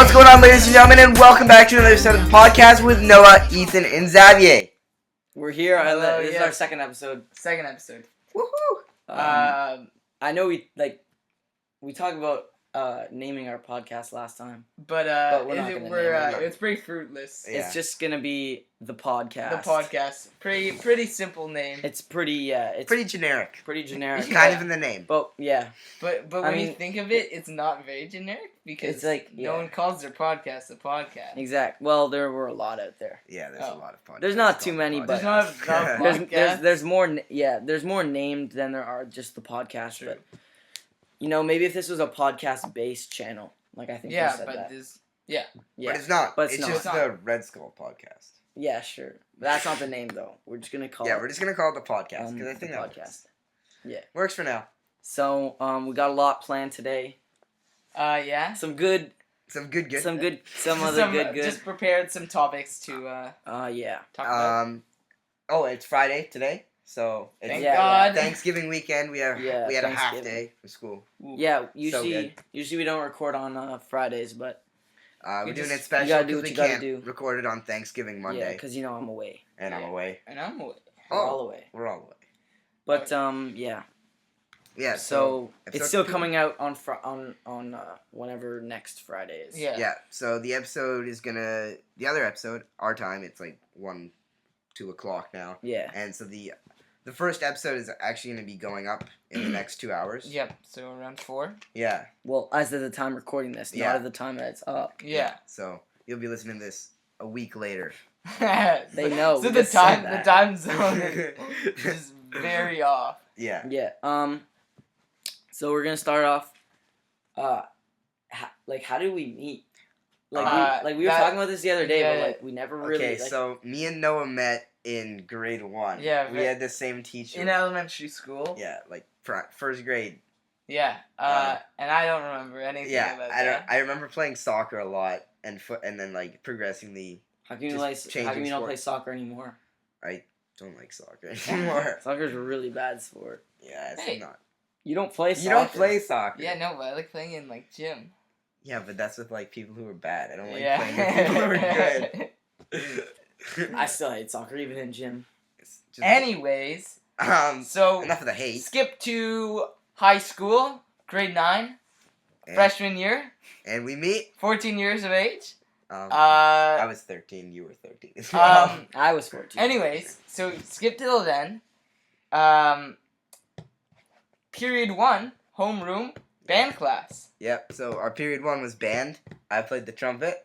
What's going on, ladies and gentlemen, and welcome back to another episode of the podcast with Noah, Ethan, and Xavier. We're here. Hello, This is our second episode. Woohoo! I know we talked about naming our podcast last time, but we're not gonna name it. it's pretty fruitless. Yeah. It's just gonna be the podcast. The podcast, pretty simple name. It's pretty it's Pretty generic. pretty generic. It's kind of in the name. But yeah, But I when you mean- think of it, it's not very generic because It's like, no one calls their podcast a podcast. exact. Well, there were a lot out there. Yeah, there's a lot of podcasts. There's not too called many, podcasts. but- There's not There's podcasts. more there's more named than there are just the podcast. True. But maybe if this was a podcast based channel, like I think Yeah, you said but that. yeah. Yeah, But it's not. But it's it's just not. the Red Skull podcast. yeah, sure. That's not the name though. We're just gonna call Yeah, it. we're just gonna call it the podcast because I the think that podcast. works for now. So we got a lot planned today. Yeah. Some Some good. other good. Just prepared some topics to Yeah. talk about. It's Friday today, so it's Thank yeah, God. Thanksgiving weekend. We had a half Thanksgiving. day from school. Yeah. Usually good. we don't record on Fridays, but We're doing it you special gotta do because what we you gotta can't do. record it on Thanksgiving yeah, Monday, because I'm away. and I'm away. And I'm away. We're all Oh, away. we're all away. But yeah. Yeah. So it's episode still 2. coming out on whenever next Friday is. Yeah. Yeah, so the episode is gonna the other episode, our time, it's like 2 o'clock now. Yeah. And so the first episode is actually gonna be going up in the next 2 hours. Yep. So around 4. Yeah. Well, as of the time recording this, Yeah. not at the time that it's up. Yeah. So you'll be listening to this a week later. They know. So we the just said time that. zone is very off. Yeah. Yeah. So we're gonna start off. How did we meet? We were talking about this the other day, yeah, but we never really. Okay, so me and Noah met in grade 1. Yeah, We had the same teacher. In elementary school. Yeah, like first grade. Yeah. And I don't remember anything Yeah, about I that. I remember playing soccer a lot and then like progressingly. how come you just how come changing you don't play sports. soccer anymore? I don't like soccer anymore. Soccer's a really bad sport. Yeah, it's Hey. not. You don't play soccer. You don't play soccer. Yeah, no, but I like playing in like gym. Yeah, but that's with like people who are bad. I don't like yeah. playing with people who are good. I still hate soccer, even in gym. It's just- Anyways, so enough of the hate. skip to high school, grade 9, And, freshman year, and we meet. 14 years of age. I was 13. You were 13 as well. I was 14. Anyways, so skip till then. Period 1, homeroom, band class. Yep. So our period 1 was band. I played the trumpet.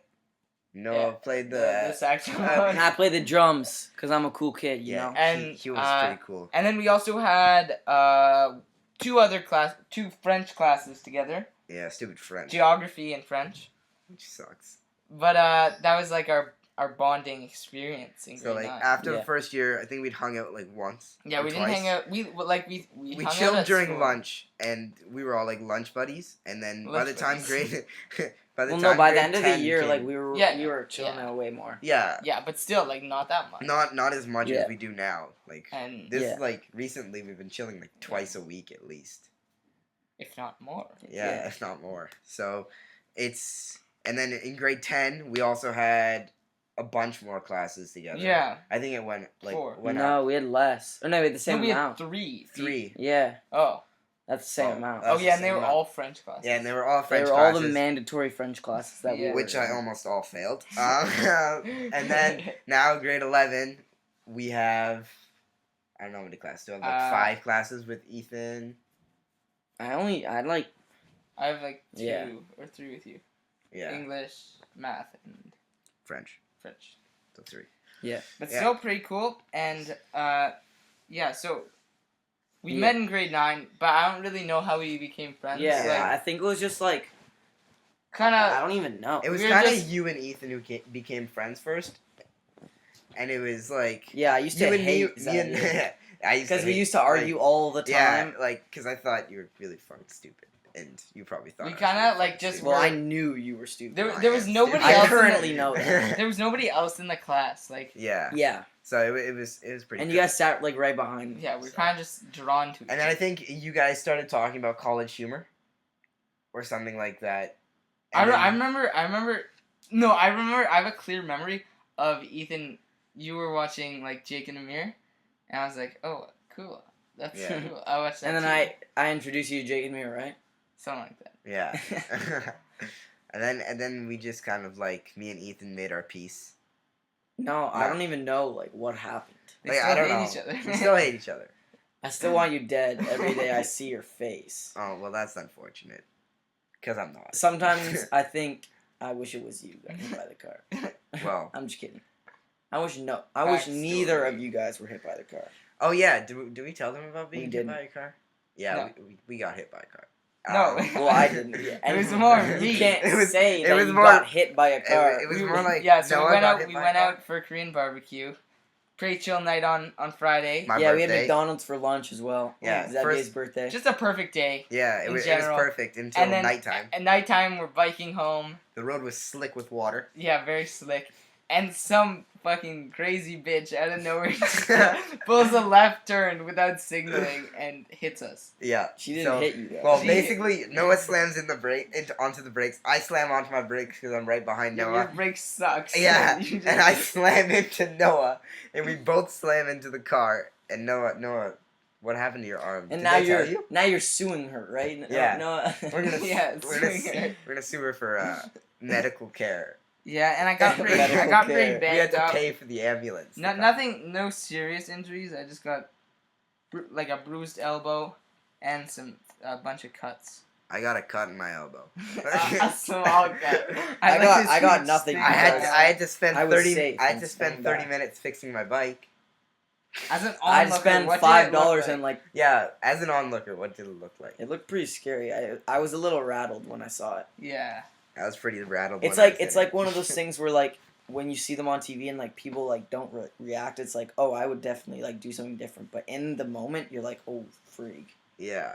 Noah Yeah, played The the. saxophone. And I play the drums because I'm a cool kid, you know. And, he was pretty cool. And then we also had two French classes together, Yeah, stupid French. geography and French. Which sucks. But that was like our bonding experience in So grade like 9. after Yeah. the first year, I think we'd hung out like once. Yeah, or we didn't twice. hang out. We We hung chilled out at during school. lunch, and we were all like lunch buddies. And then by the Lunch time buddies. grade, by the Well, time no, by the grade end of the 10 year, came- like we were chilling yeah. out way more. yeah, Yeah, but still, like not that much. not as much Yeah. as we do now. Like And this, Yeah. like recently, we've been chilling like twice a week at least. if not more. Yeah, Yeah. if not more. So it's and then in grade 10, we also had a bunch more classes together. Yeah. I think it went like 4. went No, up we had less. Or no, we had the same No, we had amount. 3. 3. Yeah, Oh. that's the same Oh, amount. That's Oh yeah, the and they same were amount. all French classes. Yeah, and they were all They French were all the classes. mandatory French classes that we Yeah. were Which I in. almost all failed. And then now grade 11, we have I don't know how many classes. Do I have like 5 classes with Ethan? I like I have like 2 Yeah. or 3 with you. Yeah, English, math, and French. French. So 3. But Yeah. still pretty cool. And yeah, so we Yeah. met in grade 9, but I don't really know how we became friends. yeah. Yeah. I think it was just like Kind I of. don't even know. It was We were kind of just- you and Ethan who became friends first, and it was like Yeah, I used you to and me. hate Xavier. I used to Because we hate- used to argue all the time. Yeah, like because I thought you were really fucking stupid, and you probably thought We I was kinda, really like, fucking just stupid. Well, I were- knew you were stupid. There was nobody I else. in currently the, know that. There was nobody else in the class. Like, Yeah. Yeah, So it was pretty. and cool. you guys sat like right behind. yeah, we're so. kind of just drawn to. And then I think you guys started talking about college humor, or something like that. And I then- remember. No, I remember. I have a clear memory of Ethan. You were watching like Jake and Amir, and I was like, "Oh, cool, that's Yeah. cool." I watched that. And then too. I introduced you to Jake and Mir, right? Something like that. Yeah. and then we just kind of like me and Ethan made our peace. No, I No. don't even know like what happened. They Like, still I don't hate know. each other. We still hate each other. I still want you dead every day I see your face. Oh well, that's unfortunate. Cause I'm not. Sometimes I think I wish it was you got hit by the car. Well. I'm just kidding. I wish neither Backstory. of you guys were hit by the car. Oh yeah. Do we tell them about being We hit didn't. by a car? Yeah, No. we got hit by a car. No. Well, I didn't. Yeah. It was and more You me. can't It was- say it that was you more- got hit by a car. It was more like yeah. So Noah we went got out. hit We by a went car. out for Korean barbecue. Pretty chill night on Friday. My yeah, we had birthday. McDonald's for lunch as well. Yeah, Xavier's first- birthday. Just a perfect day. Yeah, it in was general. perfect until And then nighttime. At nighttime, we're biking home. The road was slick with water. Yeah, very slick. And some fucking crazy bitch out of nowhere just pulls a left turn without signaling and hits us. Yeah. She didn't hit you though. Well, She- basically, Noah slams onto the brakes. I slam onto my brakes because I'm right behind Your Noah. brake sucks. Yeah, You just- and I slam into Noah, and we both slam into the car. And Noah, what happened to your arm? and Did now they tell you? now you're suing her, right? Yeah. No. We're gonna Yeah, we're gonna suing her. we're gonna sue her for medical care. Yeah, and I got pretty, Medical I got care. pretty We had banged to up. pay for the ambulance. to come. No serious injuries. I just got like a bruised elbow and a bunch of cuts. I got a cut in my elbow. A small cut. I like got to nothing. stick I had out. to, I had to spend I was 30 safe I had in to spend staying 30 back. minutes fixing my bike. As an I'd onlooker, spend what did it look $5 like? and like Yeah, as an onlooker, what did it look like? it looked pretty scary. I was a little rattled when I saw it. Yeah. I was pretty rattled. It's when I like was it's in like it. one of those things where like when you see them on TV and like people like don't react. It's like, oh, I would definitely like do something different. But in the moment, you're like, oh, freak. Yeah,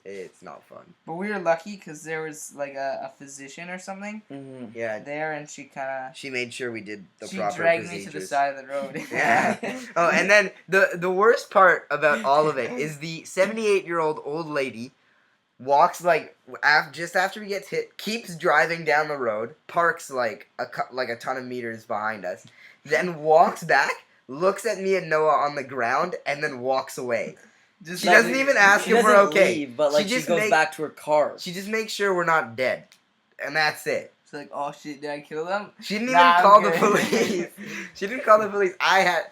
it's not fun. But we were lucky because there was like a physician or something Mm-hmm. Yeah, there, and she kind she made sure we did the of she proper dragged procedures. me to the side of the road. Yeah. Oh, and then the worst part about all of it is the 78-year-old old lady walks like just after we get hit, keeps driving down the road, parks like a ton of meters behind us, then walks back, looks at me and Noah on the ground, and then walks away. Just She doesn't even ask She if doesn't we're okay. leave, but She like she just goes make- back to her car. She just makes sure we're not dead, and that's it. It's like, oh shit, did I kill them? She didn't Nah, even call I'm the good. police. She didn't call the police. I had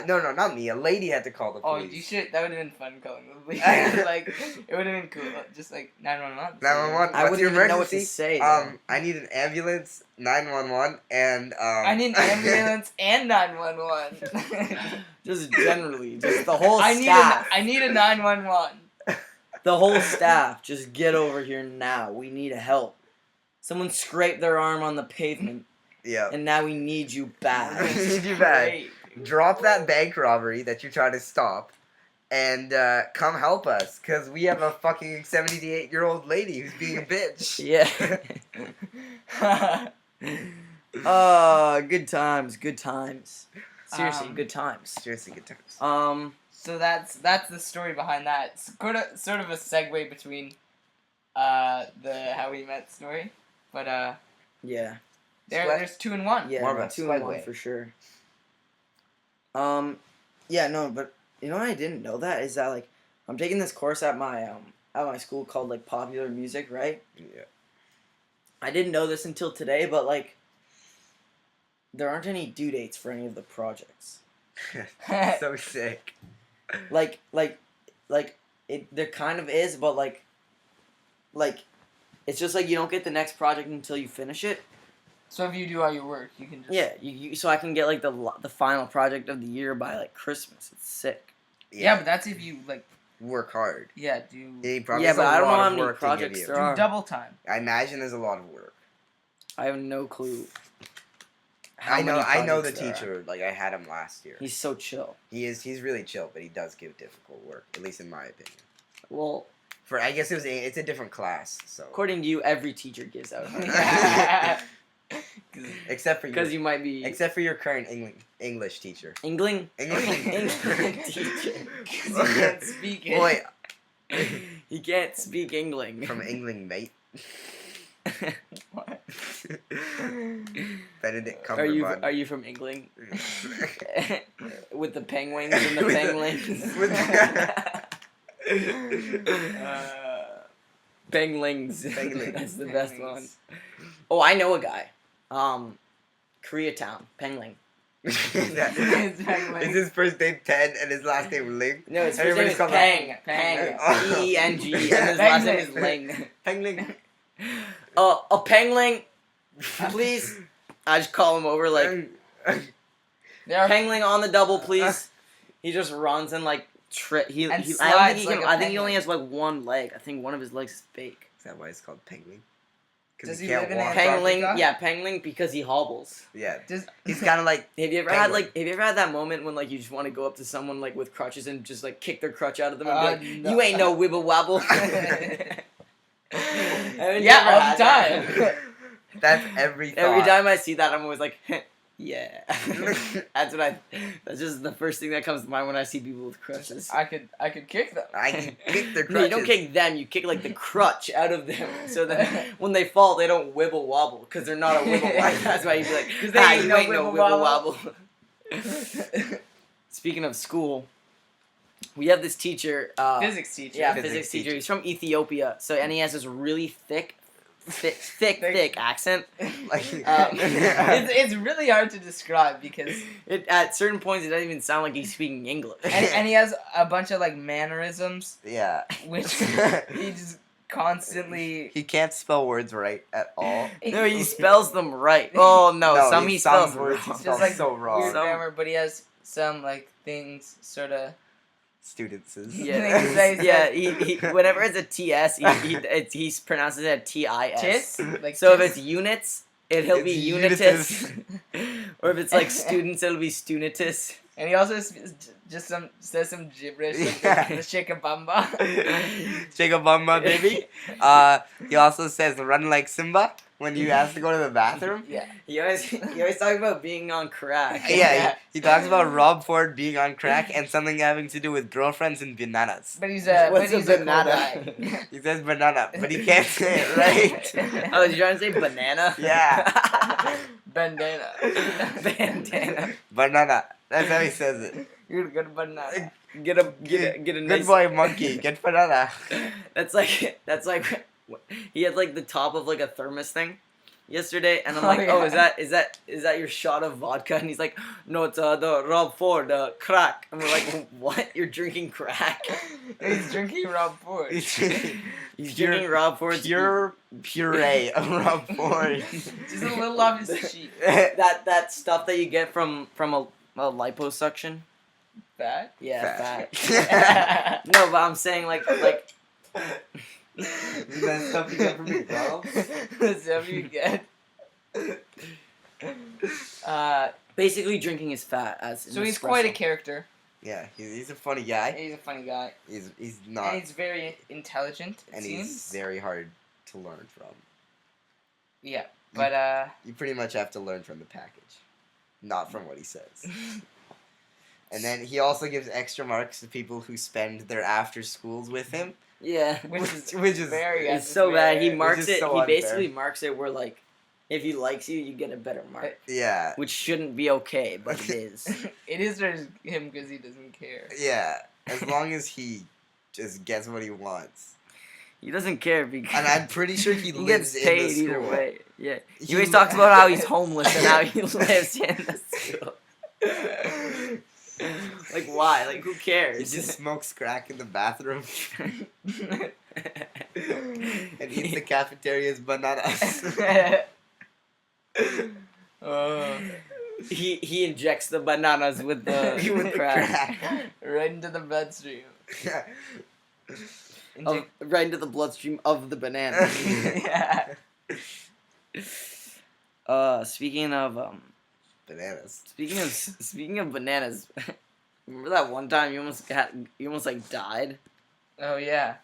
no, not me. A lady had to call the Oh, police. you should. That would have been fun calling the police. like, it would have been cool. Just like 911. 911. I What's wouldn't your even know what to emergency? say. though. I need an ambulance, 911, and I need an ambulance and 911. Just generally, just the whole I staff. need a 911. The whole staff, just get over here now. We need help. Someone scraped their arm on the pavement, Yeah. and now we need you We bad. need you bad. Great. Drop that bank robbery that you're trying to stop, and come help us, cause we have a fucking 78-year-old lady who's being a bitch. Yeah. Good times, good times. Seriously, good times. Seriously, good times. So that's the story behind that. It's sort of a segue between the how we met story, but Yeah. there's 2 in 1. Yeah, More of a 2 and 1 segue. for sure. Yeah, no, but you know what I didn't know that is that like I'm taking this course at my school called like popular music, right? Yeah. I didn't know this until today, but like there aren't any due dates for any of the projects. So sick. Like it there kind of is, but like it's just like you don't get the next project until you finish it. So if you do all your work, you can just Yeah, you so I can get like the final project of the year by like Christmas. It's sick. Yeah, but that's if you like work hard. do He probably Yeah, has but a I don't know lot how of many work to give projects you. there are. double time. I imagine there's a lot of work. I have no clue. how I know many the projects there are. teacher. Like I had him last year. He's so chill. He's really chill, but he does give difficult work, at least in my opinion. Well, For I guess it's a different class, so according to you, every teacher gives out. except for Because you, you might be except for your current English teacher. Engling. English teacher. Because you can't speak it. Boy, He can't speak Engling. from England, mate. What? Benedict Are you Cumberbatch. from England? With the penguins and the With the- penglings. with Penglings. Penglings. That's the best one. Oh, I know a guy. Koreatown. Pengling. Is his first name Ted and his last name Ling? No, his first name is Everybody's called Peng. Peng. Peng. P-E-N-G. And his last name is Ling. Pengling. A Pengling, please. I just call him over like, There are Pengling on the double, please. He just runs and like he. And I don't slides think he like can. a I think he penguin. only has like one leg. I think one of his legs is fake. Is that why it's called Pengling? Does he he can't live in walk. Antarctica? Pengling, yeah, Pengling because he hobbles. Yeah. Just He's kind of like Have you ever Penguin. had that moment when like you just want to go up to someone like with crutches and just like kick their crutch out of them and be like, no. you ain't no wibble wabble. Yeah, all the time. That's every thought. Every time I see that, I'm always like, yeah. That's just the first thing that comes to mind when I see people with crutches. I could kick them. I can kick their crutches. No, you don't kick them. You kick like the crutch out of them, so that when they fall, they don't wibble wobble because they're not a wibble wobble. That's why you'd be like, they ah, ain't you no ain't no wibble wibble wobble. Speaking of school, we have this teacher. Physics teacher. Yeah, Physics physics teacher. teacher. He's from Ethiopia, and he has this really thick accent. Like, It's really hard to describe because At certain points, it doesn't even sound like he's speaking English. and he has a bunch of like mannerisms yeah. which he just constantly. He can't spell words right at all. No, he spells them right. Oh no, some he spells words wrong. he Just spells like so wrong. weird Some- grammar, but he has some like things sort of. Students. Yeah, he whenever it's a TS, he pronounces it a TIS. Tits? Like So if tits? it's units, he'll be It's unitus. Or if it's like students, it'll be studenitus. And he also just says some gibberish like Yeah. the Shikabamba. Shake a bumba, baby. He also says run like Simba when you ask to go to the bathroom. Yeah. He always talks about being on crack. Yeah, he talks about Rob Ford being on crack and something having to do with girlfriends and bananas. But he's What's a a cool banana? guy. He says banana, but he can't say it right. Oh, you trying to say banana? Yeah. Bandana. Bandana. Banana. That's how he says it. You're a good banana. Get a Good nice boy, monkey. Get banana. That's like he had like the top of like a thermos thing yesterday, and I'm Oh, like, yeah. oh, is that your shot of vodka? And he's like, no, it's the Rob Ford crack. And we're like, what? You're drinking crack? He's drinking Rob Ford. He's Pure- drinking Rob Ford's Pure puree of Rob Ford. Just a little off his cheek. that stuff that you get from a liposuction. Fat? Yeah, Fat. fat. No, but I'm saying like Is that stuff you get from McDonald's? That's stuff you get. basically drinking is fat as So he's quite a character. Yeah, he's a funny guy. He's a funny guy. He's not, And he's very intelligent, it and seems. he's very hard to learn from. Yeah, but You pretty much have to learn from the package, not from what he says. And then he also gives extra marks to people who spend their after schools with him. Yeah. Which is very It's so bad. He unfair. marks is it. so He unfair. basically marks it where like, if he likes you, you get a better mark, Yeah, which shouldn't be okay, but it is. It is for him because he doesn't care. yeah. As long as he just gets what he wants, He doesn't care because and I'm pretty sure he he lives gets in paid the school. either way. Yeah. He He always li- talks about how he's homeless and how he lives in the school. Like why? Like who He cares? just smokes crack in the bathroom and eats the cafeteria's bananas. Oh, he injects the bananas with the With the crack. right into the bloodstream. Right into the bloodstream of the banana. Yeah. Speaking of Bananas. speaking of bananas, remember that one time you almost like died? Oh yeah.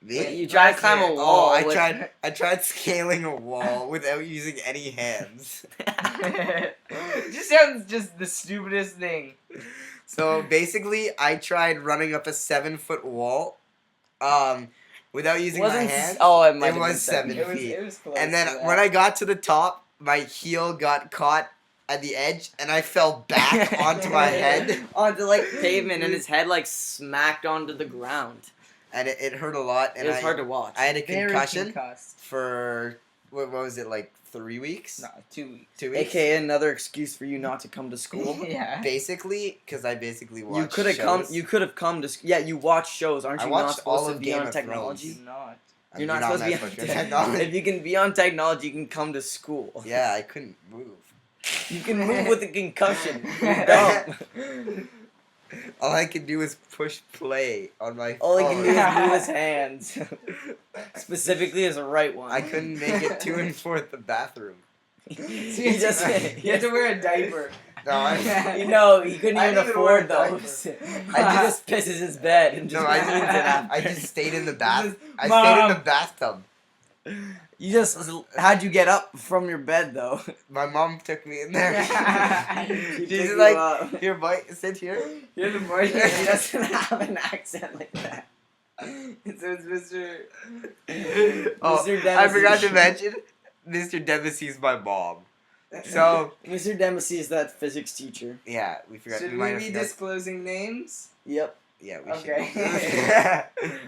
Me? You tried to climb a wall. Oh, with- I tried scaling a wall without using any hands. It just sounds just the stupidest thing. So basically, I tried running up a 7-foot wall, without using my Wasn't hands. oh, it might It have was been 7 It was feet. close. And then to that. when I got to the top, my heel got caught at the edge, and I fell back onto my head, onto like pavement, and his head like smacked onto the ground. and it hurt a lot. And It was hard to watch. I had a Very concussion concussed. for what was it, like 3 weeks? No, 2 weeks. 2 weeks. AKA another excuse for you not to come to school. Yeah. Basically, because I basically watched. You could have come. shows. You could have come to. Yeah, you watch shows, aren't I you? Not watched supposed all to of be Game on of technology. You're not. You're not supposed to be on meant for technology. If you can be on technology, you can come to school. Yeah, I couldn't move. You can move with a concussion. You're dumb. All I could do was push play on my All he phone. can do is move his hands. Specifically his right one. I couldn't make it to and forth the bathroom. He just You had to wear a diaper. No, I, you know, he couldn't I even didn't wear a afford diaper. those. He just pisses his bed and just no, cleans it after. I just stayed in the bath. Just, I stayed in Mom. the bathtub. You just how'd you get up from your bed though? My mom took me in there. She She's took you like, up. here, boy, sit here. You're the boy. He doesn't have an accent like that. So it's Mr. Oh, Mr. I forgot Dempsey. to mention, Mr. Dempsey's my mom. So Mr. Dempsey is that physics teacher. yeah, we forgot. Should might we have be forgot- disclosing names? Yep. Yeah, we Okay. should.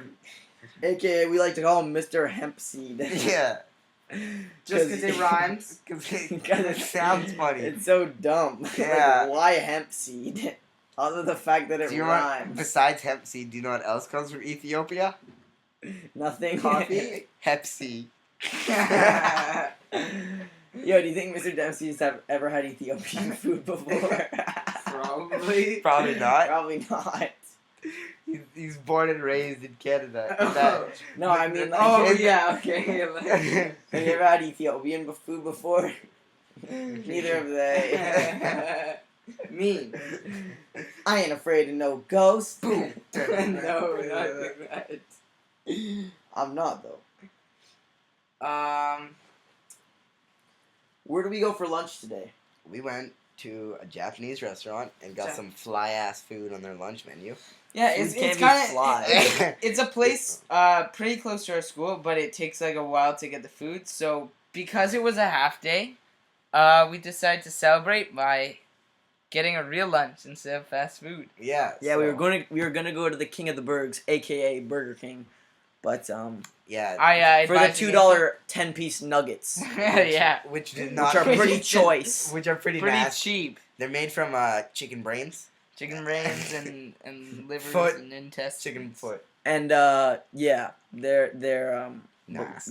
AKA we like to call him Mr. Hempseed. Yeah. Just because it rhymes. Because it sounds funny. It's so dumb. Yeah. Like, why hemp seed? Other than the fact that it Do you know what, rhymes. besides hemp seed, do you know what else comes from Ethiopia? Nothing. Coffee? Hep seed. Yo, do you think Mr. Dempsey's have ever had Ethiopian food before? Probably. Probably not. Probably not. He's born and raised in Canada. Oh. No, I mean, like, Oh have yeah. Okay. you ever had Ethiopian food before? Neither have they. Me. I ain't afraid of no ghosts. No, not like that. I'm not though. Um. Where do we go for lunch today? We went to a Japanese restaurant and got Ja- some fly ass food on their lunch menu. Yeah, Food it's can't be kind of fly. it's a place pretty close to our school, but it takes like a while to get the food. So because it was a half day, we decided to celebrate by getting a real lunch instead of fast food. Yeah. Yeah, so, we were gonna go to the King of the Bergs, aka Burger King, but Yeah. I for the advise you $2 10-piece nuggets, yeah, Which did which not. are pretty choice. Which are pretty, pretty nasty. cheap. They're made from chicken brains, Chicken brains and livers Foot. and intestines. chicken foot. And yeah, they're Nasty.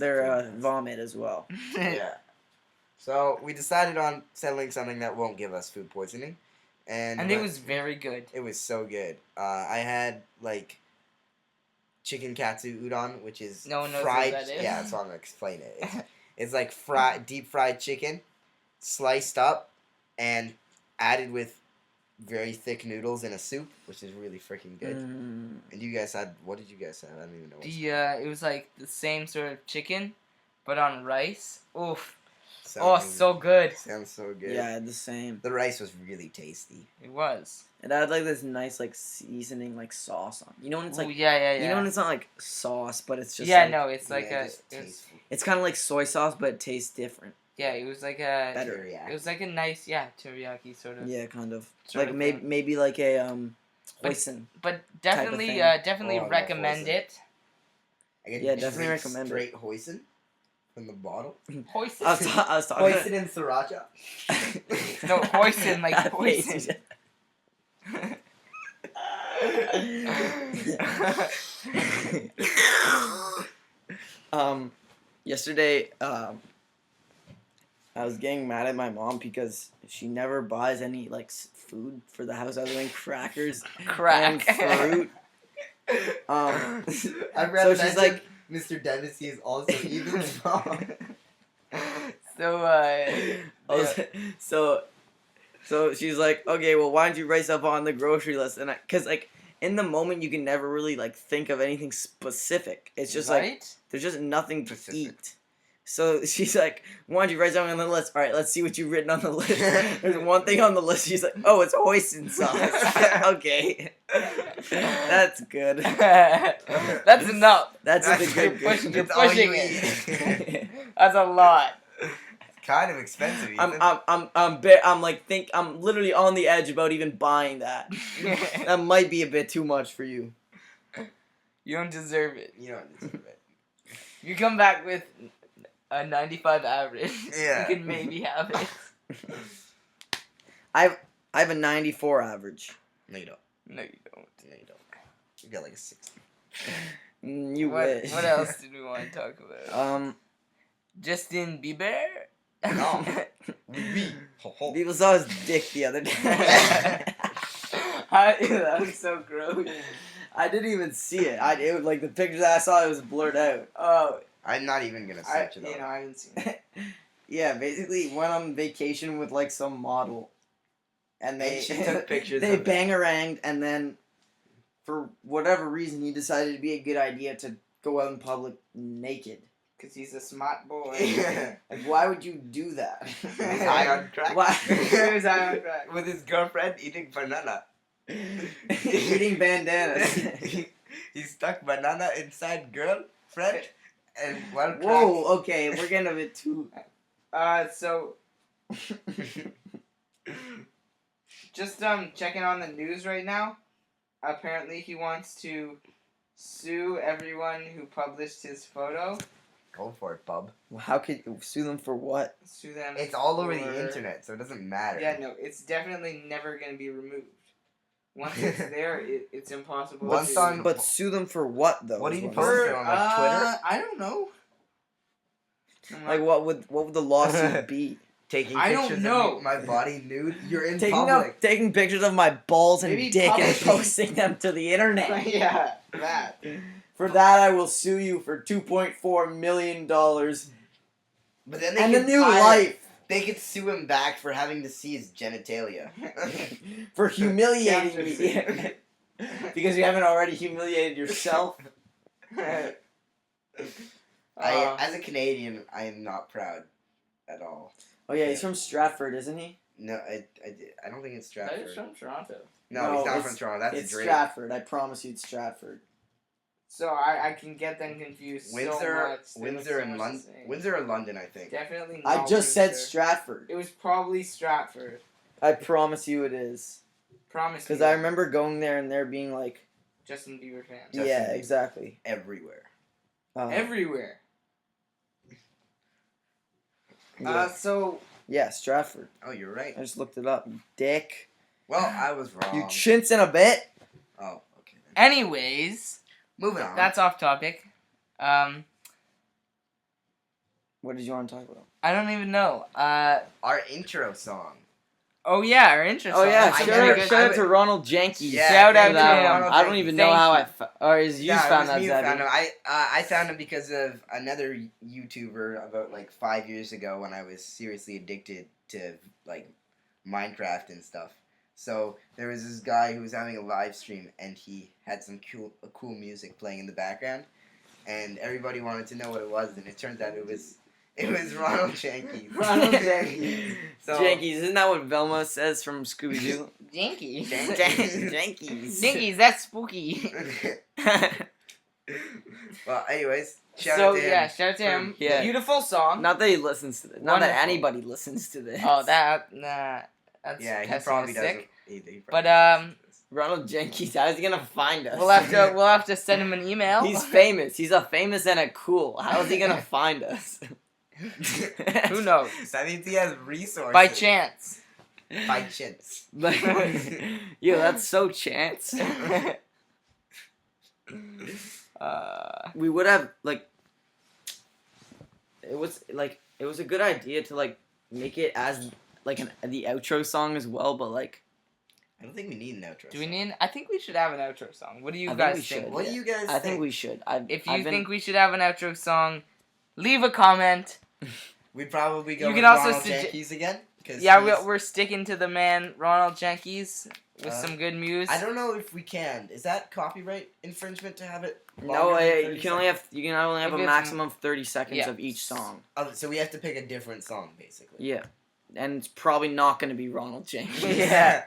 vomit as well. Yeah. So we decided on settling something that won't give us food poisoning, and And it was very good. it was so good. I had like chicken katsu udon, which is No one knows fried. what that is. Yeah, so I'm gonna explain it. It's like deep fried chicken, sliced up, and added with very thick noodles in a soup, which is really freaking good. Mm. And you guys had, what did you guys have? I don't even know. It was like the same sort of chicken, but on rice. Oof. Sounds, So good. sounds so good. Yeah, the same. The rice was really tasty. It was. It had like this nice like seasoning like sauce on. You know when it's Ooh, like yeah. you know when it's not like sauce, but it's just yeah, like, no, it's like Yeah, a. just tasteful. it's kind of like soy sauce, but it tastes different. Yeah, it was like a. Better. It was like a nice, teriyaki sort of. Yeah, kind of Sort like of maybe thing. maybe like a But- hoisin. But definitely, thing. definitely Oh, I love recommend hoisin. it. I get Yeah, definitely drink recommend it. straight hoisin from the bottle. Hoisin. I was talking. Hoisin and sriracha. No, hoisin, like That face poison. Yesterday, I was getting mad at my mom because she never buys any like food for the house other than crackers and Crack. fruit. I'd So rather she's mention like- Mr. Dempsey is also Ethan's mom. So, So she's like, okay, well, why don't you write stuff on the grocery list? And cause like in the moment you can never really like think of anything specific. It's just like right? there's just nothing to Specific. eat. So she's like, why don't you write something on the list? All right, let's see what you've written on the list. There's one thing on the list. She's like, oh, it's hoisin sauce. Okay. That's good. That's enough. That's a good. You're It's all pushing you it. eat. That's a lot. Kind of expensive. Ethan. I'm literally on the edge about even buying that. That might be a bit too much for you. You don't deserve it. You don't deserve it. You come back with a 95 average. Yeah. You can maybe have it. I have a 94 average. No, you don't. No, you don't. No, you don't. You got like a 60. You What, wish. what else did we want to talk about? Justin Justin Bieber? No. Oui. Ho, ho. People saw his dick the other day. That was so gross. I didn't even see it. It was like the pictures that I saw, it was blurred out. Oh, I'm not even gonna I search it up. I haven't seen it. Yeah, basically went on vacation with like some model, and they And she took pictures They of it. bang-a-ranged, and then for whatever reason, he decided it'd be a good idea to go out in public naked. Because he's a smart boy. Like, why would you do that? He's high on crack. Why? He was high on crack. With his girlfriend eating banana. Eating bandanas. He stuck banana inside girlfriend and one Whoa, okay, we're getting a bit too. So just checking on the news right now. Apparently he wants to sue everyone who published his photo. Go for it, bub. How could you sue them for what? Sue them. It's all over for- the internet, so it doesn't matter. Yeah, no, it's definitely never gonna be removed. Once it's there, it's impossible. Once to on- But sue them for what though? What do is you I'm post saying. it on, like, Twitter? I don't know. Like what would the lawsuit be? Taking I pictures don't know. of my body nude. You're in taking public. taking pictures of my balls and Maybe dick and public. posting them to the internet. Yeah, that. For that, I will sue you for $2.4 million But then they and a could new file- life They could sue him back for having to see his genitalia. for humiliating Counter me suit. because you haven't already humiliated yourself. As a Canadian, I am not proud at all. Oh yeah, he's from Stratford, isn't he? No, I don't think it's That Stratford. is from Toronto. No, No, he's not it's- from Toronto. That's It's Drake. Stratford. I promise you, it's Stratford. So I can get them confused so Windsor, much. They look Windsor, so and much London. the same. Windsor or London, I think. Definitely I not just said Windsor. Stratford. It was probably Stratford. I promise you, it is. Promise me. Because I remember going there and there being like, Justin Bieber fans. Justin yeah, Bieber. exactly. Everywhere. Everywhere. Yeah. So Yeah, Stratford. Oh, you're right. I just looked it up. You dick. Well, I was wrong. You chintz in a bit. Oh, okay. Then. anyways, Moving on. that's off topic. What did you want to talk about? I don't even know. Our intro song. Oh yeah, our intro Oh song. yeah, I shout never out, get- shout I out to would- Ronald Jenkins. Yeah, Shout out thank to you, him. Ronald I don't even know Thank how you. or is you Yeah, found it was that, me who Zebby. found him. I found him because of another YouTuber about like 5 years ago when I was seriously addicted to like Minecraft and stuff. So there was this guy who was having a live stream and he had some cool music playing in the background, and everybody wanted to know what it was, and it turns out it was Ronald Jenkins. Ronald Jenkins. So, Jenkins, isn't that what Velma says from Scooby Doo? Jinky. Jenkins. Jinkies, that's spooky. well, anyways, shout So out to him. yeah, shout out to him. Yeah. Beautiful song. Not that he listens to this. Not that Wonderful. anybody listens to this. Oh, that's Yeah, he probably doesn't. pessimistic. He But, probably doesn't. Ronald Jenkins, how's he gonna find us? We'll have to send him an email. He's famous. He's a famous and a cool. How is he gonna find us? Who knows? That means he has resources. By chance. By chance. But, yo, that's so chance. We would have like. It was a good idea to like make it as like the outro song as well, but like. I don't think we need an outro. Do we song. need? I think we should have an outro song. What do you I think guys we think? should. What do you guys I think we should. If you think we should have an outro song, leave a comment. We'd probably go You with can also Ronald sugge- Jenkins again. 'Cause Yeah, he's- we're sticking to the man Ronald Jenkins. with some good music. I don't know if we can. Is that copyright infringement to have it? No, longer than 30 you can only have If a it's- maximum of 30 seconds yeah. of each song. Oh, so we have to pick a different song, basically. Yeah, and it's probably not going to be Ronald James. Yeah.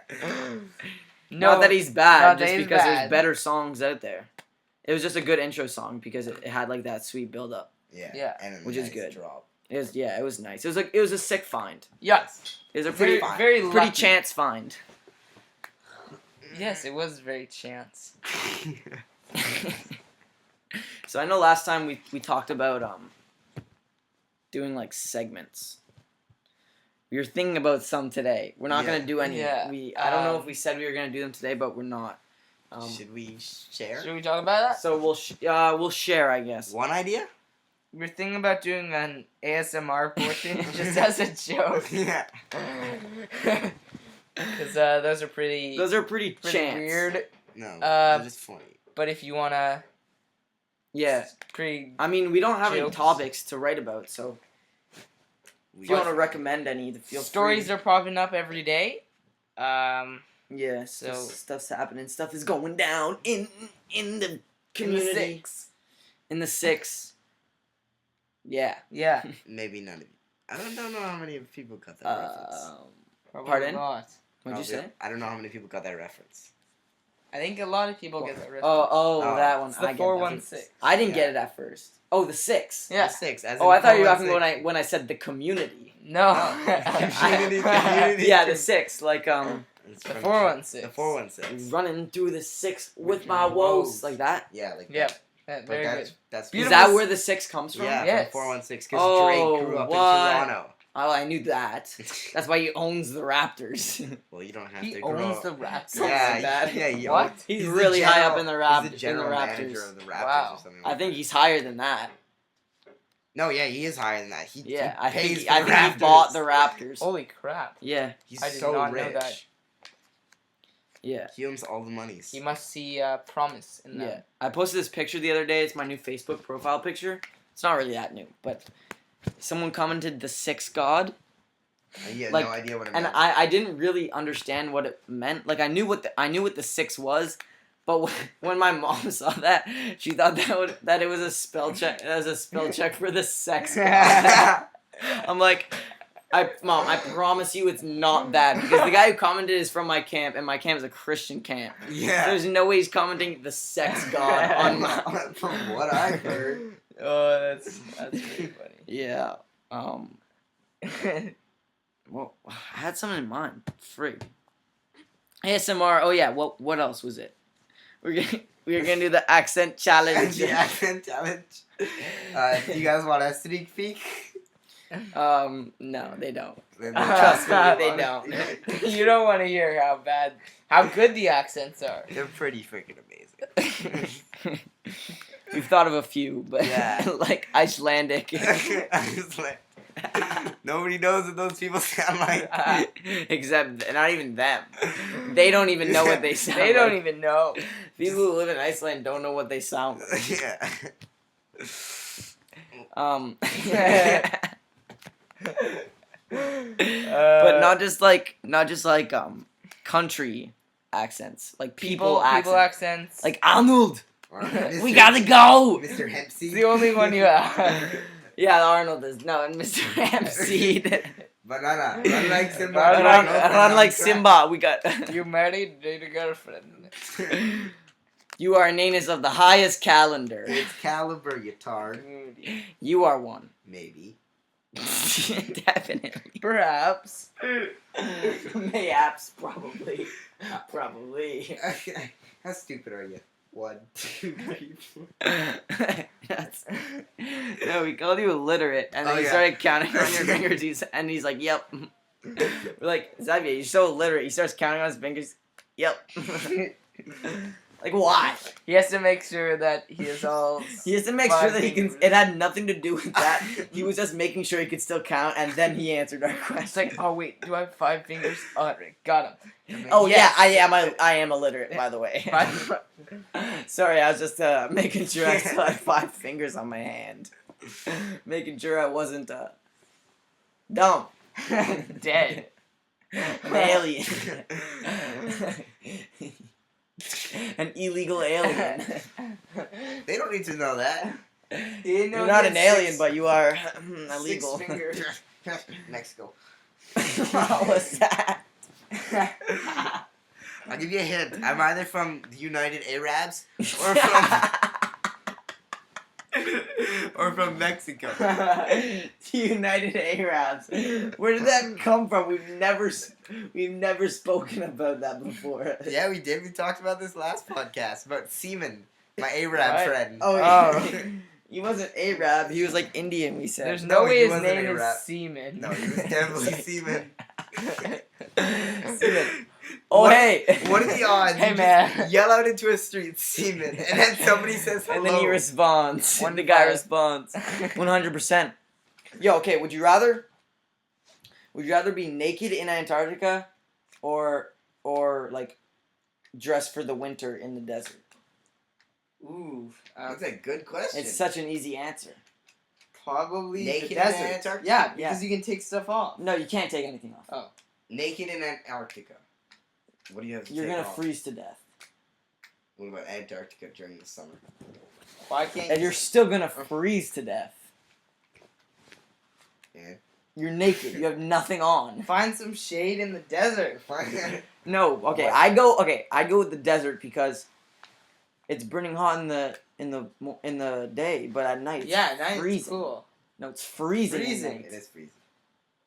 Not that he's bad, not that just he's because bad. there's better songs out there. It was just a good intro song because it had like that sweet build up. Yeah. Yeah. And a Which is nice good. Drop. It was nice. It was a sick find. Yes. It was a Very, pretty very pretty lucky. chance find. Yes, it was very chance. So I know last time we talked about doing like segments. We were thinking about some today. We're not gonna do any. Yeah. I don't know if we said we were gonna do them today, but we're not. Should we share? Should we talk about that? So we'll share, I guess. One idea? We're thinking about doing an ASMR portion just as a joke. Yeah. Because those are pretty pretty chance. weird. No, Uh, they're just funny. But if you wanna, Yeah. it's pretty. I mean, we don't have any Jokes. topics to write about, so if you want to recommend any, feel Stories free. are popping up every day. Yeah, So- stuff's happening. Stuff is going down in the community. six. In the six. Yeah. Yeah. Maybe none of you. I don't know how many people got that reference. Probably Pardon? a lot. What'd you say? I don't know how many people got that reference. I think a lot of people get that reference. Oh, Oh, that one. It's the I get that. 416. I didn't Yeah. get it at first. Oh, the six. Yeah. The 6. As Oh, in I thought you were asking 416. when I said the community. No. Community. Yeah, the six. Like It's The from- 416. The 416. running through the six with With my your woes, woes. like that. Yeah, like Yep. that. Yeah, But very that's good. that's Is Beautiful. that where the six comes from? yeah, Yes. from 416 because Oh, Drake grew up what? in Toronto. Oh, I knew that. That's why he owns the Raptors. Well, you don't have He to grow owns up. the Raptors. Something Yeah, like that. yeah. He What? owns- He's the really high up general- in the He's the Raptors. general manager of the Raptors Wow. or something like I think he's higher than that. No, yeah, he is higher than that. Yeah, he I pays think for I the think he Raptors. bought the Raptors. Holy crap. Yeah, He's I did so not know rich. that. yeah, He owns all the monies. He must see promise in yeah. them. I posted this picture the other day. It's my new Facebook profile picture. It's not really that new, but someone commented the six god, He had like, no idea what it and meant. I didn't really understand what it meant. Like I knew what the six was, but when my mom saw that, she thought that it was a spell check. It was a spell check for the sex god. I'm like, Mom, I promise you it's not that because the guy who commented is from my camp, and my camp is a Christian camp. Yeah. There's no way he's commenting the sex god on my. From what I've heard. Oh, that's pretty Yeah. funny. Well, I had something in mind. Frig. ASMR. Oh yeah. What else was it? We're gonna do the accent challenge. The accent challenge. Do you guys want a sneak peek? No, they don't. Then Trust me, they want don't. it. You don't want to hear how good the accents are. They're pretty freaking amazing. We've thought of a few, but Yeah. like Icelandic. I was like, nobody knows what those people sound like. Except not even them. They don't even know what they sound They don't like. even know. People who live in Iceland don't know what they sound like. Yeah. But not just like country accents, like people accents. accents. Like Arnold, Or we Mr. gotta go. Mr. it's Hempseed. the only one you have. Yeah, Arnold is no, and Mr. Hempseed. Banana. Run like Simba. Run like Simba. We got. You married, date a girlfriend. You are an anus of the highest calendar. It's caliber, you tard. You are one. Maybe. Definitely. Perhaps. Mayhaps, probably. Probably. How stupid are you? 1, 2, 3, 4. No, we called you illiterate, and then Oh, he yeah. started counting on your fingers, and he's like, "Yep." We're like, Xavier, you're so illiterate. He starts counting on his fingers. Yep. Like, why? He has to make sure that he is all. He has to make sure that he can. It had nothing to do with that. He was just making sure he could still count, and then he answered our It's question. like, oh wait, do I have 5 fingers? Oh, got him. Oh Yes. yeah, I am illiterate, by the way. 5. Sorry, I was just making sure I still had 5 fingers on my hand, making sure I wasn't dumb. Dead. An alien. An illegal alien. They don't need to know that. You're You're not an alien, but you are illegal. 6 fingers. Mexico. What was that? I'll give you a hint. I'm either from the United Arabs or from Mexico. The United Arabs. Where did that come from? We've never spoken about that before. Yeah, we did. We talked about this last podcast about semen. My Arab What? friend. Oh, Oh. He wasn't Arab. He was like Indian. We said. There's No, no he way his wasn't name a rap. is Seaman. No, he was definitely semen. Seaman. Oh, What- hey. What are the odds? Hey, You man. just yell out into a street, semen, and then somebody says hello. And then he responds. One The guy five. responds. 100%. Yo, okay. Would you rather be naked in Antarctica, or like dressed for the winter in the desert? Ooh. That's a good question. It's such an easy answer. Probably Naked the in desert. Antarctica? Yeah, because you can take stuff off. No, you can't take anything off. Naked in Antarctica. What do you have to You're take gonna off? freeze to death, What about Antarctica during the summer? Why can't and you're still gonna freeze to death. Yeah. You're naked. You have nothing on. find some shade in the desert? No. Okay. What? I go with the desert because it's burning hot in the day, but at night it's Yeah, nice. freezing. Cool. No, it's freezing. Freezing. At night. It is freezing.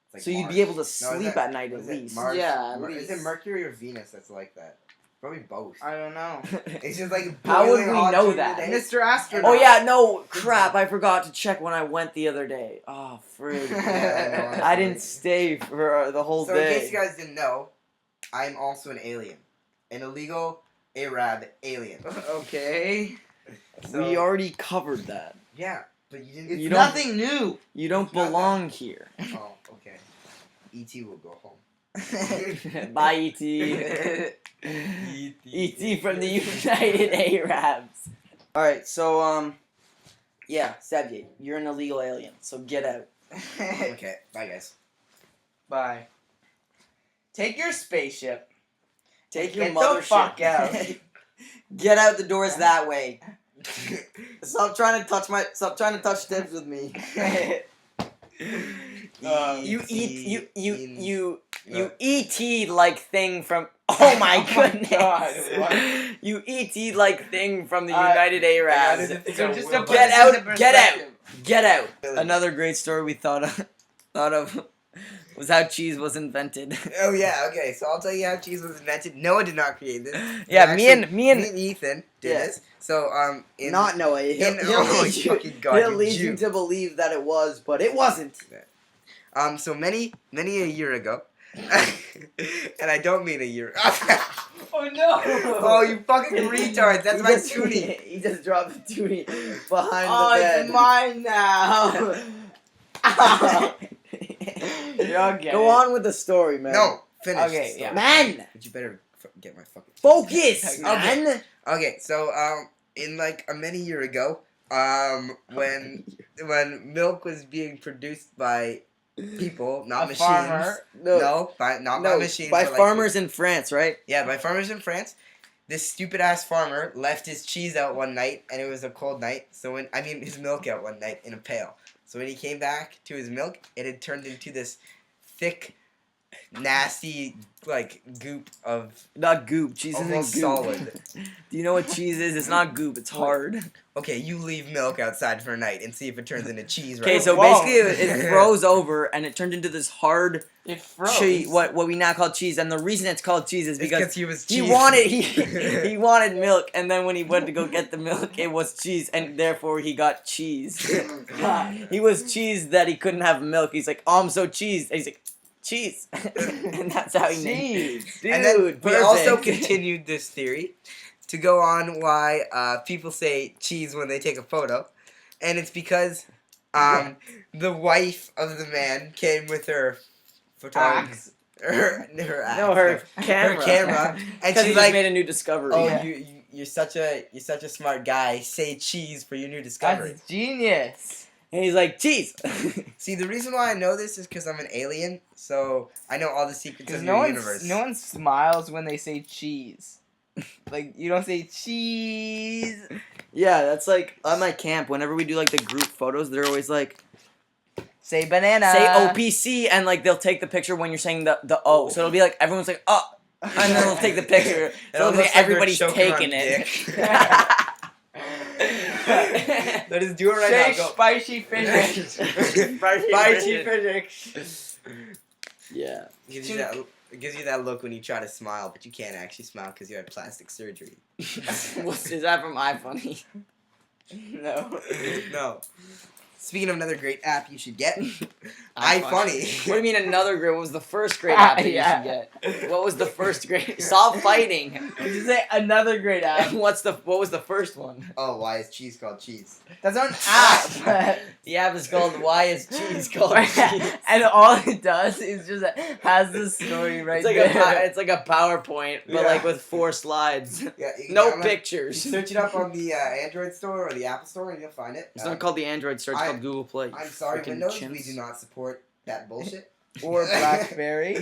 It's like So you'd Mars. be able to No, is sleep that- at night what at is it? least. Mars? Yeah, at Is it least. Mercury or Venus that's like that? Probably both. I don't know. It's just like How would boiling we hot know during that? the day. Mr. Astronaut. Oh yeah, no crap! I forgot to check when I went the other day. Oh frig! Yeah, I know, I'm I didn't sorry. stay for the whole So day. in case you guys didn't know, I'm also an alien, an illegal Arab alien. Okay. So, We already covered that. yeah, but you didn't. It's You don't- nothing new. You don't It's not belong here. Oh, okay. E.T. will go home. Bye, E.T. E.T. from the United Arabs. All right, so yeah, Xavier, you're an illegal alien, so get out. Okay, bye guys. Bye. Take your spaceship. Take your Get the mothership. fuck out. Get out the doors that way. Stop trying to touch tips with me. You E.T. like thing from. Oh my goodness! God, what? You E.T. like thing from the Uh, United Arabs. So just to put Get this out, into get out. perspective. Get out! Another great story we thought of was how cheese was invented. Oh yeah, okay. So I'll tell you how cheese was invented. Noah did not create this. Yeah, Actually, me and Ethan did Yeah. this. So in not Noah. oh fucking god, He'll you lead you Jew. to believe that it was, but it wasn't. So many a year ago, and I don't mean a year. Oh no! Oh, you fucking retards! That's my tootie. He just dropped the tootie behind Oh, the bed. it's mine now. You'll get Go it. on with the story, man. No, finish. Okay, yeah. Man, But you better get my fucking focus, Okay. man. Okay, so in like a many year ago, when milk was being produced by people, not A machines. farmer. No, not by machines. by but, like, farmers in France, right? Yeah, by farmers in France. This stupid ass farmer left his cheese out one night, and it was a cold night. So his milk out one night in a pail. So when he came back to his milk, it had turned into this thick, nasty like goop of Not goop. Cheese almost isn't goop. solid. Do you know what cheese is? It's not goop. It's hard. Okay, you leave milk outside for a night and see if it turns into cheese. Right Okay, so away. basically it froze over and it turned into this hard It froze. cheese. What we now call cheese, and the reason it's called cheese is It's because he was he cheese. wanted he wanted milk, and then when he went to go get the milk, it was cheese, and therefore he got cheese. He was cheese that he couldn't have milk. He's like, oh, I'm so cheese. And he's like, cheese, and that's how he named it. Jeez. Dude, And then we also perfect. continued this theory to go on why people say cheese when they take a photo, and it's because the wife of the man came with her photographer, Axe. her axe, No, her camera. her camera, and Because he she's just like, made a new discovery. "Oh, Yeah. you're such a smart guy. Say cheese for your new discovery." That's genius. And he's like, cheese. See, the reason why I know this is because I'm an alien, so I know all the secrets Because of no your one, universe. no one smiles when they say cheese. Like, you don't say cheese. Yeah, that's like at my camp. Whenever we do like the group photos, they're always like, Say banana. say OPC, and like they'll take the picture when you're saying the O. So it'll be like everyone's like, oh, and then they'll take the picture. It So almost like looks like everybody's they're choking on taking it. No, just do it right Say now. Go. spicy physics. Spicy physics. Yeah. It gives you that look when you try to smile, but you can't actually smile because you had plastic surgery. Is that from iFunny? No. No. Speaking of another great app you should get, iFunny. What do iFunny. you mean another great? What was the first great app that Yeah. you should get? What was the first great? Stop fighting. Did you say another great app? What was the first one? Oh, why is cheese called cheese? That's not an app. The app is called Why Is Cheese Called Cheese? And all it does is just has the story right It's like there. it's like a PowerPoint, but Yeah. like with 4 slides. Yeah, you can No download- pictures. Search it up on the Android store or the Apple store and you'll find it. It's not called the Android store, it's called Google Play. I'm sorry, Freaking Windows, chimps. we do not support that bullshit. Or BlackBerry.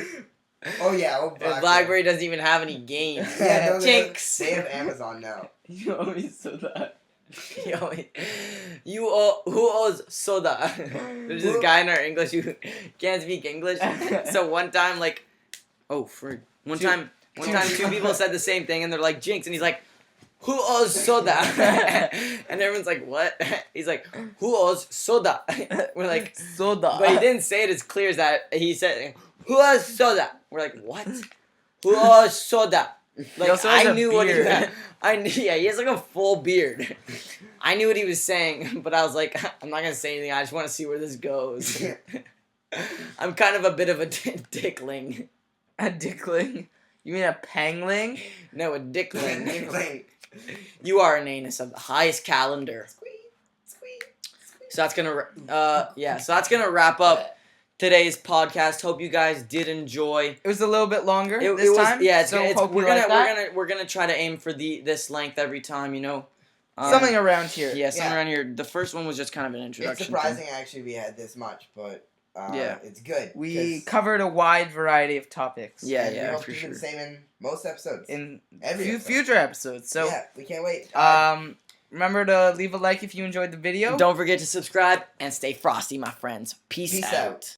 Oh yeah, BlackBerry doesn't even have any games. Yeah, no, Jinx. They have Amazon now. You always said that. Yo, who owes soda? There's this guy in our English who can't speak English. So one time, like, one time, 2 people said the same thing, and they're like, Jinx, and he's like, who owes soda? And everyone's like, what? He's like, who owes soda? We're like, Soda. but he didn't say it as clear as that. He said, who owes soda? We're like, what? Who owes soda? Like, also has I a knew what he beard. meant. Yeah, he has like a full beard. I knew what he was saying, but I was like, I'm not gonna say anything. I just want to see where this goes. I'm kind of a bit of a dickling. A dickling? You mean a pangling? No, a dickling. Like, You are an anus of the highest calendar. So that's gonna, so that's gonna wrap up today's podcast. Hope you guys did enjoy. It was a little bit longer It this was, time. yeah. so hope you like that. We're gonna try to aim for this length every time. You know, Something around here. Yeah, something Yeah. around here. The first one was just kind of an it's introduction. surprising actually we had this much, but Yeah. it's good. We 'cause- covered a wide variety of topics. Yeah, and we yeah, hope for to do sure. the same in most episodes. In Every episode. future episodes. So yeah, we can't wait. remember to leave a like if you enjoyed the video. Don't forget to subscribe and stay frosty, my friends. Peace Peace out. out.